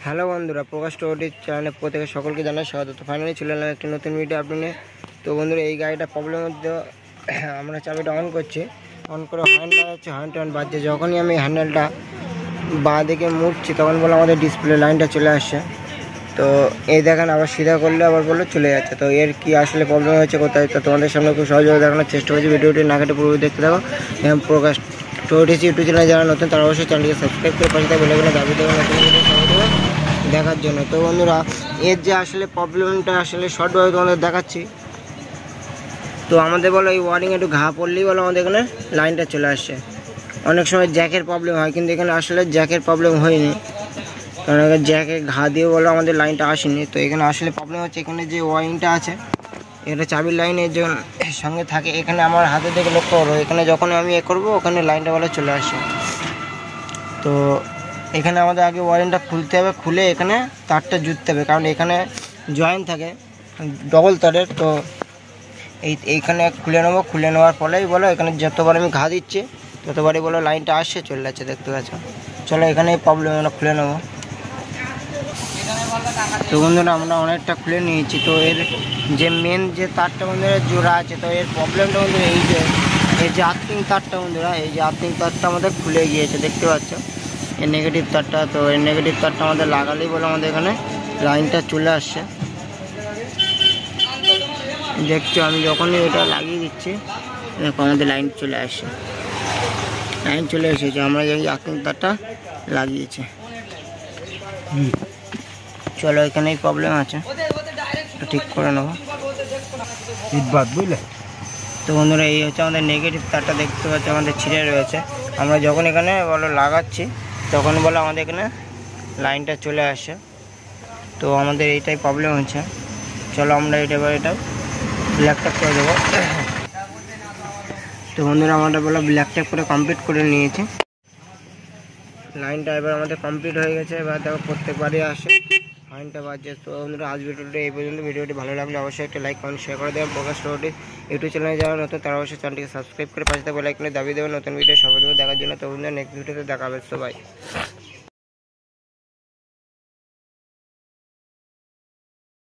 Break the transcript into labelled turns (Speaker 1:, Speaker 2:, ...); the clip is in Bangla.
Speaker 1: হ্যালো বন্ধুরা, প্রকাশ টোটি চ্যানেলে প্রত্যেকে সকলকে জানাই স্বাগত। তো ফাইনালি চলে এলাম একটি নতুন ভিডিও আপনি। তো বন্ধুরা, এই গাড়িটা প্রবলেমের মধ্যে আমরা চাবিটা অন করছি, অন করে হর্ন বাজাচ্ছে, হর্ন বাজছে। যখনই আমি হ্যান্ডেলটা বাঁ দিকে মুড়ছি তখন বলে আমাদের ডিসপ্লে লাইনটা চলে আসছে। তো এই দেখেন, আবার সিধা করলে আবার বললো চলে যাচ্ছে। তো এর কি আসলে প্রবলেম হচ্ছে কোথায়, তো তোমাদের সামনে খুব সহজভাবে দেখানোর চেষ্টা করছি। ভিডিওটি না কেটে পুরো দেখতে থাকো। এবং প্রকাশ টোটিসি ইউটিউব চ্যানেলে যারা নতুন তারা অবশ্যই চ্যানেলটিকে সাবস্ক্রাইব করে পাশে বলে গেলে দাবি দেবেন নতুন ভিডিও দেখার জন্য। তো বন্ধুরা, এর যে আসলে প্রবলেমটা আসলে শর্টভাবে তোমাদের দেখাচ্ছি। তো আমাদের বলো এই ওয়ারিং একটু ঘা পড়লেই বলো আমাদের এখানে লাইনটা চলে আসছে। অনেক সময় জ্যাকের প্রবলেম হয়, কিন্তু এখানে আসলে জ্যাকের প্রবলেম হয়নি, কারণ এখানে জ্যাকে ঘা দিয়ে বলো আমাদের লাইনটা আসেনি। তো এখানে আসলে প্রবলেম হচ্ছে এখানে যে ওয়ারিংটা আছে, এটা চাবির লাইনের যে সঙ্গে থাকে। এখানে আমার হাতে দেখে লক্ষ্য করো, এখানে যখন আমি করবো ওখানে লাইনটা বলে চলে আসে। তো এখানে আমাদের আগে ওয়ারিংটা খুলতে হবে, খুলে এখানে তারটা জুড়তে হবে, কারণ এখানে জয়েন্ট থাকে ডবল তারের। তো এইখানে খুলে নেবো, খুলে নেওয়ার ফলেই বলো এখানে যতবার আমি ঘা দিচ্ছি ততবারই বলো লাইনটা আসছে, চলে যাচ্ছে, দেখতে পাচ্ছ। চলো এখানে এই প্রবলেম আমরা খুলে নেবো। তো বন্ধুরা, আমরা অনেকটা খুলে নিয়েছি। তো এর যে মেন যে তারটা বন্ধুরা জোড়া আছে, তো এর প্রবলেমটা বন্ধুরা এই যে আর্থিং তারটা বন্ধুরা, এই যে আর্থিং তারটা আমাদের খুলে গিয়েছে, দেখতে পাচ্ছ এর নেগেটিভ তারটা। তো এর নেগেটিভ তারটা আমাদের লাগালেই বলে আমাদের এখানে লাইনটা চলে আসছে। দেখছো, আমি যখনই এটা লাগিয়ে দিচ্ছি দেখো আমাদের লাইন চলে আসছে, লাইন চলে এসেছে। আমরা এই আর্থিং তারটা লাগিয়েছি। চলো এখানেই প্রবলেম আছে, তো ঠিক করে নেবো বুঝলে। তো বন্ধুরা, এই হচ্ছে আমাদের নেগেটিভ তারটা, দেখতে পাচ্ছি আমাদের ছিঁড়ে রয়েছে। আমরা যখন এখানে বলো লাগাচ্ছি তখন বলো আমাদের এখানে লাইনটা চলে আসে। তো আমাদের এইটাই প্রবলেম হচ্ছে। চলো আমরা এটা ব্ল্যাক ট্যাপ করে দেবো। তো বন্ধুরা, আমরা বলো ব্ল্যাক ট্যাপ করে কমপ্লিট করে নিয়েছি। লাইনটা এবার আমাদের কমপ্লিট হয়ে গেছে। এবার দেখো প্রত্যেকবারই আসে লাইনটা বাজছে। তো বন্ধুরা, আজ ভিডিওটা এই পর্যন্ত। ভিডিওটি ভালো লাগলে অবশ্যই একটা লাইক কমেন্ট শেয়ার করে দেবেন। প্রকাশ টোটি ইউটিউব চ্যানেলে যারা নতুন তারা অবশ্যই চ্যানেলটিকে সাবস্ক্রাইব করে পাশে বেল আইকনে দাবি দেবেন নতুন ভিডিও সবাই দেখার জন্য। তো বন্ধুরা, নেক্সট ভিডিওতে দেখা হবে। সবাই।